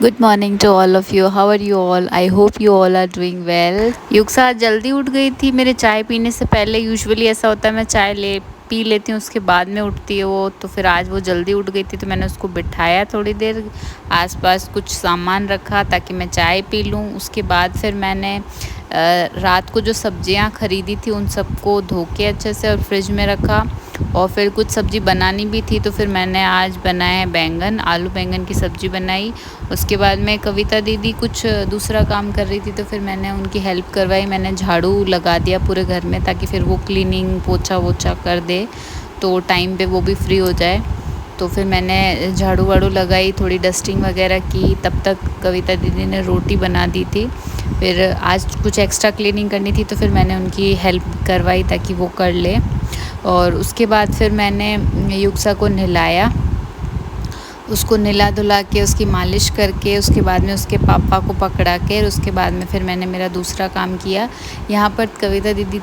Good morning to all of you. How are you all? I hope you all are doing well. युक्सा आज जल्दी उठ गई थी मेरे चाय पीने से पहले। यूजुअली ऐसा होता है मैं चाय ले पी लेती हूँ उसके बाद में उठती है वो, तो फिर आज वो जल्दी उठ गई थी तो मैंने उसको बिठाया थोड़ी देर, आसपास कुछ सामान रखा ताकि मैं चाय पी लूँ। उसके बाद फिर मैंने रात को जो सब्जियां खरीदी थी उन सबको धो के अच्छे से और फ्रिज में रखा, और फिर कुछ सब्ज़ी बनानी भी थी तो फिर मैंने आज बनाए बैंगन, आलू बैंगन की सब्ज़ी बनाई। उसके बाद में कविता दीदी कुछ दूसरा काम कर रही थी तो फिर मैंने उनकी हेल्प करवाई। मैंने झाड़ू लगा दिया पूरे घर में ताकि फिर वो क्लीनिंग पोछा वोछा कर दे तो टाइम पे वो भी फ्री हो जाए। तो फिर मैंने झाड़ू वाड़ू लगाई, थोड़ी डस्टिंग वगैरह की, तब तक कविता दीदी ने रोटी बना दी थी। फिर आज कुछ एक्स्ट्रा क्लीनिंग करनी थी तो फिर मैंने उनकी हेल्प करवाई ताकि वो कर ले। और उसके बाद फिर मैंने युक्सा को नहलाया, उसको नहला धुला के उसकी मालिश करके उसके बाद में उसके पापा को पकड़ा के उसके बाद में फिर मैंने मेरा दूसरा काम किया। यहाँ पर कविता दीदी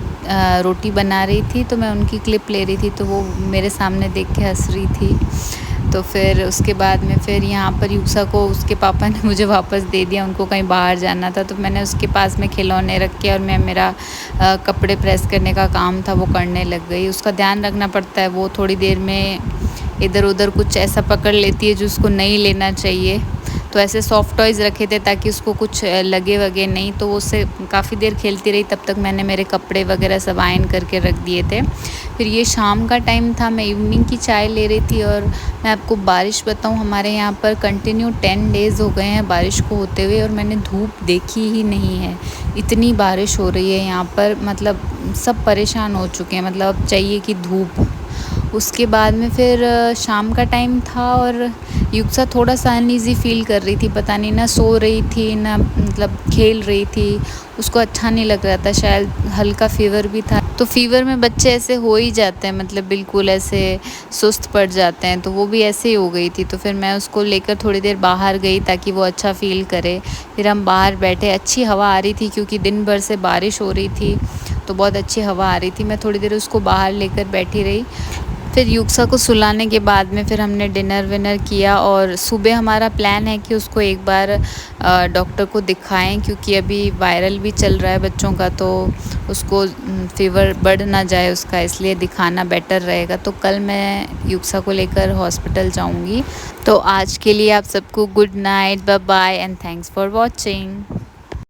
रोटी बना रही थी तो मैं उनकी क्लिप ले रही थी तो वो मेरे सामने देख के हंस रही थी। तो फिर उसके बाद में फिर यहाँ पर युक्सा को उसके पापा ने मुझे वापस दे दिया, उनको कहीं बाहर जाना था तो मैंने उसके पास में खिलौने रख के और मैं मेरा कपड़े प्रेस करने का काम था वो करने लग गई। उसका ध्यान रखना पड़ता है, वो थोड़ी देर में इधर उधर कुछ ऐसा पकड़ लेती है जो उसको नहीं लेना चाहिए। तो ऐसे सॉफ्ट टॉयज़ रखे थे ताकि उसको कुछ लगे वगे नहीं, तो वो उससे काफ़ी देर खेलती रही। तब तक मैंने मेरे कपड़े वगैरह सब आयरन करके रख दिए थे। फिर ये शाम का टाइम था, मैं इवनिंग की चाय ले रही थी। और मैं आपको बारिश बताऊं, हमारे यहाँ पर कंटिन्यू 10 डेज़ हो गए हैं बारिश को होते हुए और मैंने धूप देखी ही नहीं है। इतनी बारिश हो रही है यहाँ पर, मतलब सब परेशान हो चुके हैं, मतलब अब चाहिए कि धूप। उसके बाद में फिर शाम का टाइम था और युक्सा थोड़ा सा अनईज़ी फ़ील कर रही थी, पता नहीं ना सो रही थी ना मतलब खेल रही थी, उसको अच्छा नहीं लग रहा था, शायद हल्का फ़ीवर भी था। तो फ़ीवर में बच्चे ऐसे हो ही जाते हैं, मतलब बिल्कुल ऐसे सुस्त पड़ जाते हैं, तो वो भी ऐसे ही हो गई थी। तो फिर मैं उसको लेकर थोड़ी देर बाहर गई ताकि वो अच्छा फ़ील करे। फिर हम बाहर बैठे, अच्छी हवा आ रही थी क्योंकि दिन भर से बारिश हो रही थी तो बहुत अच्छी हवा आ रही थी। मैं थोड़ी देर उसको बाहर लेकर बैठी रही। फिर युक्सा को सुलाने के बाद में फिर हमने डिनर विनर किया और सुबह हमारा प्लान है कि उसको एक बार डॉक्टर को दिखाएं क्योंकि अभी वायरल भी चल रहा है बच्चों का, तो उसको फ़ीवर बढ़ ना जाए उसका, इसलिए दिखाना बेटर रहेगा। तो कल मैं युक्सा को लेकर हॉस्पिटल जाऊंगी। तो आज के लिए आप सबको good night, bye bye and thanks for watching.